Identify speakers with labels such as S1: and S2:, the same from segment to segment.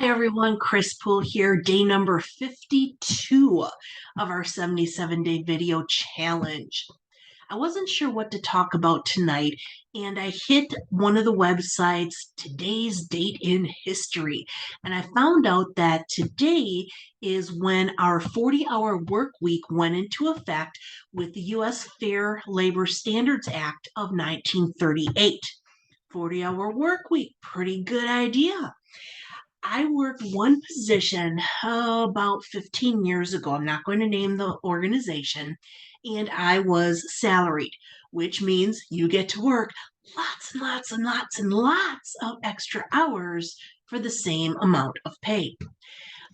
S1: Hi everyone, Chris Poole here, day number 52 of our 77-day video challenge. I wasn't sure what to talk about tonight, and I hit one of the websites, Today's Date in History, and I found out that today is when our 40-hour work week went into effect with the U.S. Fair Labor Standards Act of 1938. 40-hour work week, pretty good idea. I worked one position about 15 years ago. I'm not going to name the organization. And I was salaried, which means you get to work lots and lots and lots and lots of extra hours for the same amount of pay.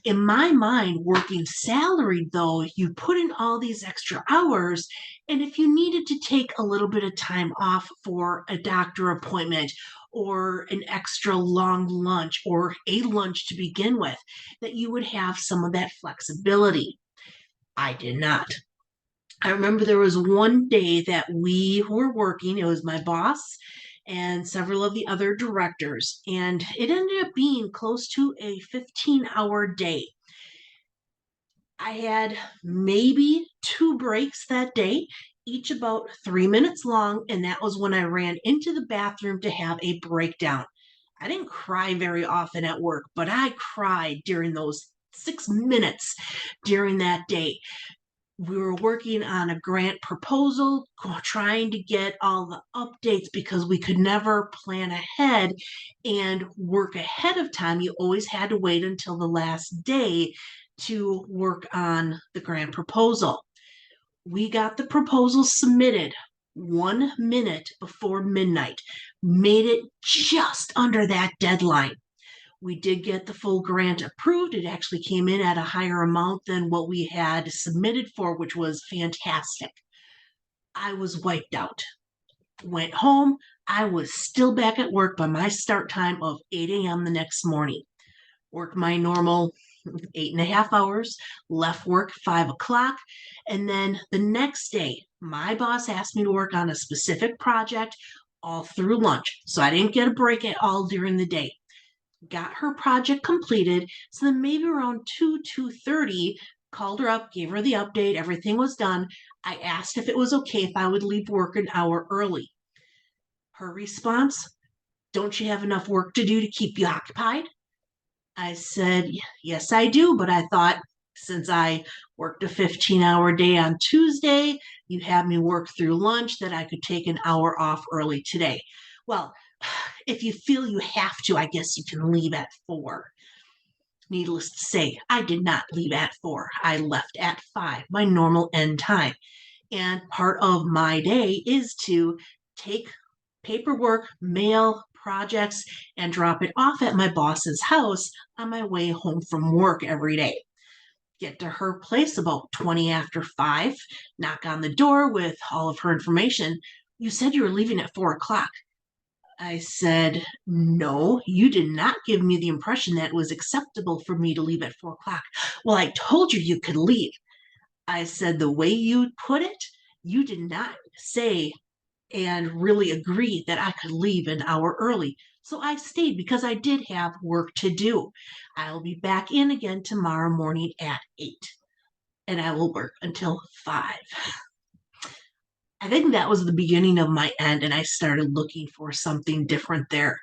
S1: In my mind, working salaried, though, you put in all these extra hours. And if you needed to take a little bit of time off for a doctor appointment or an extra long lunch or a lunch to begin with, that you would have some of that flexibility. I did not. I remember there was one day that we were working, it was my boss and several of the other directors, and it ended up being close to a 15-hour day. I had maybe two breaks that day, each about 3 minutes long, and that was when I ran into the bathroom to have a breakdown. I didn't cry very often at work, but I cried during those 6 minutes during that day. We were working on a grant proposal, trying to get all the updates because we could never plan ahead and work ahead of time. You always had to wait until the last day to work on the grant proposal. We got the proposal submitted 1 minute before midnight, made it just under that deadline. We did get the full grant approved. It actually came in at a higher amount than what we had submitted for, which was fantastic. I was wiped out. Went home. I was still back at work by my start time of 8 a.m. the next morning. Worked my normal 8.5 hours, left work 5 o'clock. And then the next day, my boss asked me to work on a specific project all through lunch. So I didn't get a break at all during the day. Got her project completed. So then maybe around 2:30, called her up, gave her the update, everything was done. I asked if it was okay if I would leave work an hour early. Her response, don't you have enough work to do to keep you occupied? I said, yes, I do, but I thought since I worked a 15-hour day on Tuesday, you had me work through lunch, that I could take an hour off early today. Well, if you feel you have to, I guess you can leave at 4. Needless to say, I did not leave at 4. I left at 5, my normal end time. And part of my day is to take paperwork, mail, projects, and drop it off at my boss's house on my way home from work every day. Get to her place about 20 after 5, knock on the door with all of her information. You said you were leaving at 4 o'clock. I said, no, you did not give me the impression that it was acceptable for me to leave at 4 o'clock. Well, I told you you could leave. I said, the way you put it, you did not say and really agree that I could leave an hour early. So I stayed because I did have work to do. I'll be back in again tomorrow morning at 8, and I will work until 5. I think that was the beginning of my end, and I started looking for something different there.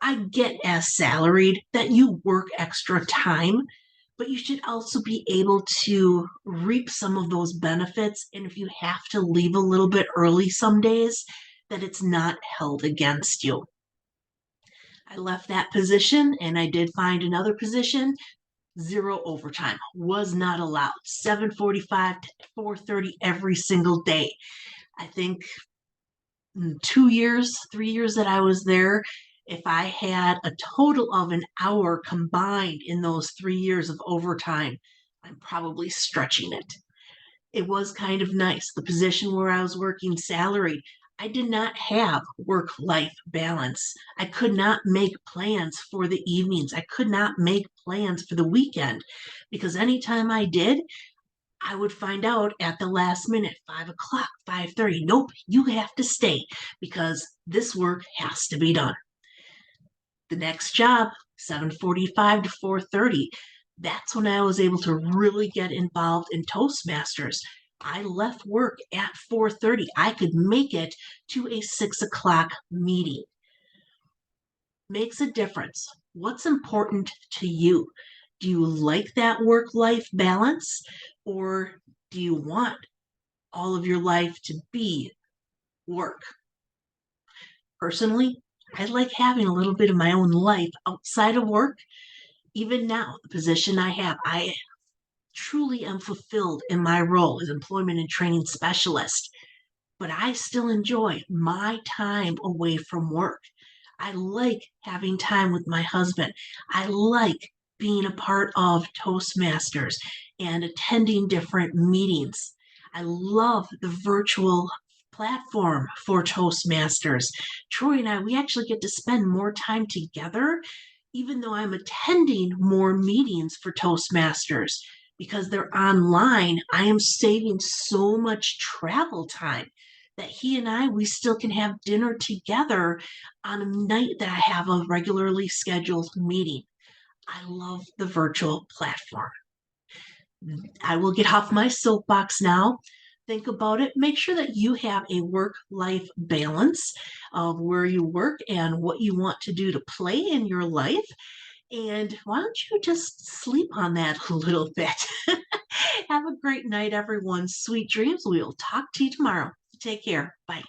S1: I get as salaried that you work extra time, but you should also be able to reap some of those benefits. And if you have to leave a little bit early some days, that it's not held against you. I left that position and I did find another position. Zero overtime was not allowed. 7:45 to 4:30 every single day. I think 2 years, 3 years that I was there, if I had a total of an hour combined in those 3 years of overtime, I'm probably stretching it. It was kind of nice. The position where I was working salaried, I did not have work life balance. I could not make plans for the evenings. I could not make plans for the weekend because anytime I did, I would find out at the last minute, 5 o'clock, 5:30. Nope, you have to stay because this work has to be done. The next job, 7:45 to 4:30. That's when I was able to really get involved in Toastmasters. I left work at 4:30. I could make it to a 6 o'clock meeting. Makes a difference. What's important to you? Do you like that work life balance, or do you want all of your life to be work? Personally, I like having a little bit of my own life outside of work. Even now, the position I have, I truly am fulfilled in my role as employment and training specialist, but I still enjoy my time away from work. I like having time with my husband. I like being a part of Toastmasters and attending different meetings. I love the virtual platform for Toastmasters. Troy and I, we actually get to spend more time together, even though I'm attending more meetings for Toastmasters. Because they're online, I am saving so much travel time that he and I, we still can have dinner together on a night that I have a regularly scheduled meeting. I love the virtual platform. I will get off my soapbox now. Think about it. Make sure that you have a work life balance of where you work and what you want to do to play in your life. And why don't you just sleep on that a little bit? Have a great night, everyone. Sweet dreams. We'll talk to you tomorrow. Take care. Bye.